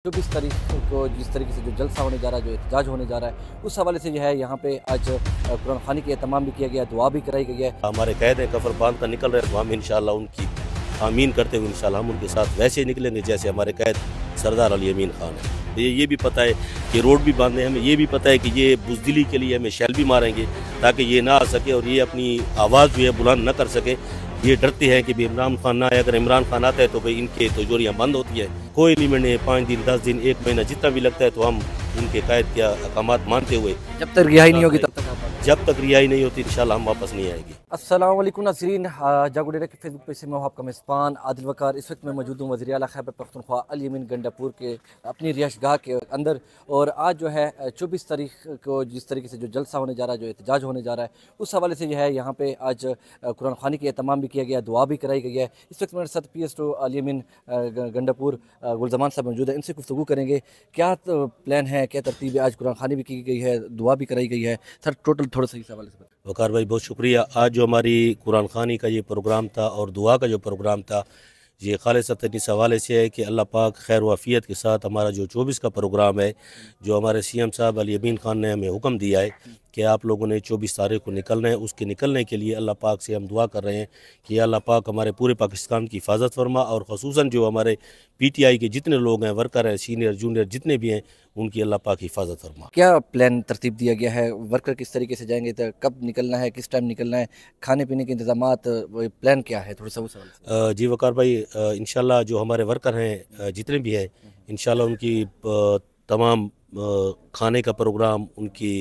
24 तारीख को जिस तरीके से जो जलसा होने जा रहा है, जो एहतजाज होने जा रहा है, उस हवाले से जो है यहाँ पे आज कुरान खानी की एहतमाम भी किया गया, दुआ भी कराई गई है। हमारे कैद हैं कफर बांध कर निकल रहे हैं, तो हम इंशाल्लाह उनकी आमीन करते हुए इंशाल्लाह हम उनके साथ वैसे ही निकलेंगे जैसे हमारे कैद सरदार अली अमीन खान है। ये भी पता है कि रोड भी बांधे, हमें ये भी पता है कि ये बुजदिली के लिए हमें शैल भी मारेंगे ताकि ये ना आ सके और ये अपनी आवाज़ जो है बुलंद न कर सके। ये डरते हैं कि भाई इमरान खान ना आए, अगर इमरान खान आता है तो भाई इनके तिजोरियाँ बंद होती है। कोई लिमिट नहीं, 5 दिन 10 दिन 1 महीना जितना भी लगता है, तो हम उनके कैद के अहकामात मानते हुए जब तक रिहाई नहीं होगी तब तक जब तक रिहाई नहीं होती इंशाल्लाह हम वापस नहीं आएंगे। अस्सलाम वालेकुम नाज़रीन, जागो डेरा के फेसबुक पेज से मैं आपका मेज़बान आदिल वकार इस वक्त मैं मौजूद हूँ वज़ीर आला खैबर पख्तूनख्वा अली अमीन गंडापुर के अपनी रिहाइशगाह के अंदर। और आज जो है 24 तारीख को जिस तरीके से जो जलसा होने जा रहा है, जो एहतजाज होने जा रहा है, उस हवाले से जो है यहाँ पे आज कुरान खानी की एहतमाम भी किया गया, दुआ भी कराई गई है। इस वक्त मेरे साथ PS2 अली अमीन गंडापुर गुलजमान साहब मौजूद है, इनसे गुफ्तगू करेंगे क्या प्लान है, क्या तरतीब है। आज कुरान खानी भी की गई है, दुआ भी कराई गई है। सर टोटल थोड़ा सा इस हवाले से वकार भाई बहुत शुक्रिया। आज जो हमारी कुरान खानी का ये प्रोग्राम था और दुआ का जो प्रोग्राम था, ये खालिसतन इस हवाले से है कि अल्लाह पाक खैर वाफ़ियत के साथ हमारा जो 24 का प्रोग्राम है, जो हमारे CM साहब अली अमीन खान ने हमें हुक्म दिया है कि आप लोगों ने 24 तारीख को निकलना है, उसके निकलने के लिए अल्लाह पाक से हम दुआ कर रहे हैं कि अल्लाह पाक हमारे पूरे पाकिस्तान की हिफाजत फरमा और ख़ुसूसन जो हमारे PTI के जितने लोग हैं, वर्कर हैं, सीनियर जूनियर जितने भी हैं, उनकी अल्लाह पाक हिफाजत फरमा। क्या प्लान तरतीब दिया गया है, वर्कर किस तरीके से जाएंगे, तो कब निकलना है, किस टाइम निकलना है, खाने पीने के इंतजामात, प्लान क्या है, थोड़ा सा उस सवाल से। जी वकार भाई, इंशाल्लाह जो हमारे वर्कर हैं जितने भी हैं, इंशाल्लाह उनकी तमाम खाने का प्रोग्राम, उनकी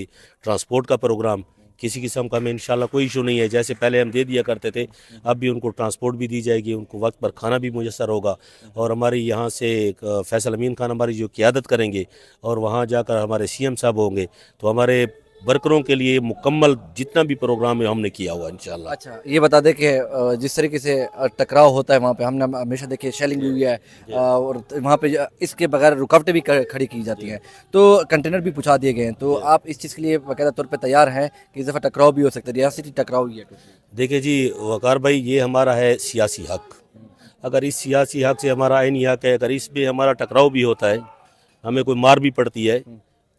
ट्रांसपोर्ट का प्रोग्राम, किसी किस्म का में इंशाल्लाह कोई इशू नहीं है। जैसे पहले हम दे दिया करते थे, अब भी उनको ट्रांसपोर्ट भी दी जाएगी, उनको वक्त पर खाना भी मुयस्सर होगा। और हमारी यहाँ से फैसल अमीन खान हमारी जो क़ियादत करेंगे और वहाँ जाकर हमारे CM साहब होंगे, तो हमारे वर्करों के लिए मुकम्मल जितना भी प्रोग्राम है हमने किया हुआ इंशाल्लाह। अच्छा, ये बता दें कि जिस तरीके से टकराव होता है वहाँ पे, हमने हमेशा देखिए शेलिंग भी हुई है और वहाँ पे इसके बगैर रुकावटें भी खड़ी की जाती हैं, तो कंटेनर भी पहुँचा दिए गए हैं। तो आप इस चीज़ के लिए बाकायदा तौर पे तैयार हैं कि इस दफ़ा टकराव भी हो सकता है, रियासती टकराव ही है? देखिए जी वकार भाई, ये हमारा है सियासी हक। अगर इस सियासी हक से हमारा आईनी हक है, अगर इसमें हमारा टकराव भी होता है, हमें कोई मार भी पड़ती है,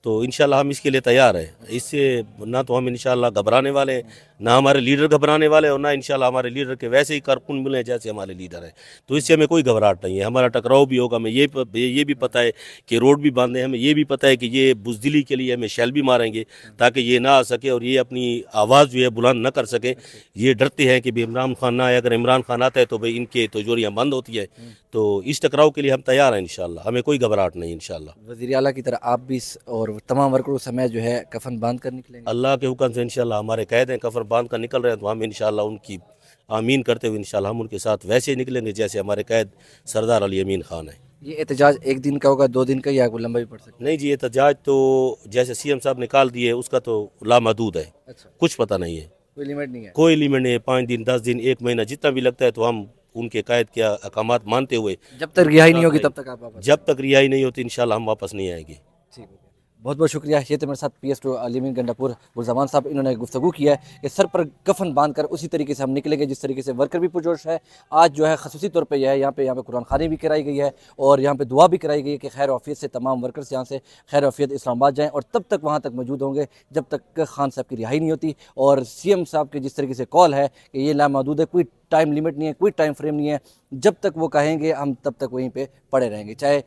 तो इंशाल्लाह हम इसके लिए तैयार हैं। इससे ना तो हम इंशाल्लाह घबराने वाले हैं, ना हमारे लीडर घबराने वाले और ना इंशाल्लाह हमारे लीडर के वैसे ही कारकुन मिले जैसे हमारे लीडर हैं। तो इससे हमें कोई घबराहट नहीं है। हमारा टकराव भी होगा, हमें ये भी पता है कि रोड भी बांधे, हमें ये भी पता है कि ये बुजदिली के लिए हमें शैल भी मारेंगे ताकि ये ना आ सके और ये अपनी आवाज़ जो है बुलंद न कर सके। ये डरते हैं कि भाई इमरान खान ना आए, अगर इमरान खान आता है तो भाई इनके तिजोरियाँ बंद होती है। तो इस टकराव के लिए हम तैयार हैं इंशाल्लाह, हमें कोई घबराहट नहीं इंशाल्लाह। वज़ीर आला की तरह आप भी और तमाम वर्करों समय जो है कफन बांध कर निकलेंगे? अल्लाह के हुक्म से इंशाल्लाह हमारे कैद हैं कफर बांध कर निकल रहे हैं, तो हम इंशाल्लाह उनकी आमीन करते हुए इंशाल्लाह हम उनके साथ वैसे ही निकलेंगे जैसे हमारे कैद सरदार अली अमीन खान है। ये एहतजाज 1 दिन का होगा, 2 दिन का, या लंबा भी पड़ सकता है? नहीं जी, एहतजाज तो जैसे CM साहब निकाल दिए उसका तो लामहदूद है। अच्छा, कुछ पता नहीं है, कोई लिमिट नहीं है? कोई लिमिट नहीं है। 5 दिन 10 दिन 1 महीना जितना भी लगता है, तो हम उनके कैद के अहकामात मानते हुए जब तक रिहाई नहीं होगी तब तक आप वापस? जब तक रिहाई नहीं होती इंशाल्लाह हम वापस नहीं आएंगे। ठीक है, बहुत बहुत शुक्रिया। ये तो मेरे साथ PS2 अली अमीन गंडापुर गुलजमान साहब, इन्होंने गुफ्तगू किया है कि सर पर कफन बांध कर उसी तरीके से हम निकलेंगे जिस तरीके से वर्कर भी पुरजोश है। आज जो है खसूसी तौर पे यह है यहाँ पे कुरान खानी भी कराई गई है और यहाँ पे दुआ भी कराई गई है कि खैर वाफियत से तमाम वर्कर्स यहाँ से खैर वाफियत इस्लामाबाद जाएँ और तब तक वहाँ तक मौजूद होंगे जब तक खान साहब की रिहाई नहीं होती। और CM साहब के जिस तरीके से कॉल है कि ये लामहदूद है, कोई टाइम लिमिट नहीं है, कोई टाइम फ्रेम नहीं है, जब तक वो कहेंगे हम तब तक वहीं पे पड़े रहेंगे, चाहे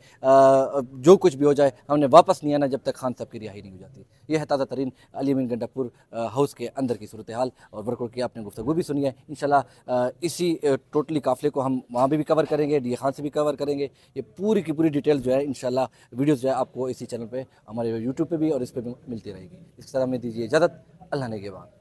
जो कुछ भी हो जाए, हमने वापस नहीं आना जब तक खान साहब की रिहाई नहीं हो जाती। ये है ताज़ा तरीन अली अमीन गंडापुर हाउस के अंदर की सूरत हाल और वर्कर की आपने गुफ्तगू भी सुनी है। इंशाल्लाह इसी टोटली काफ़िले को हम वहाँ भी कवर करेंगे, DA खान से भी कवर करेंगे। ये पूरी की पूरी डिटेल जो है इंशाल्लाह वीडियोज़ जो है आपको इसी चैनल पर, हमारे YouTube पर भी और इस पर भी मिलती रहेगी। इसके साथ हमें दीजिए इजाज़त, अल्लाह ने के बाद।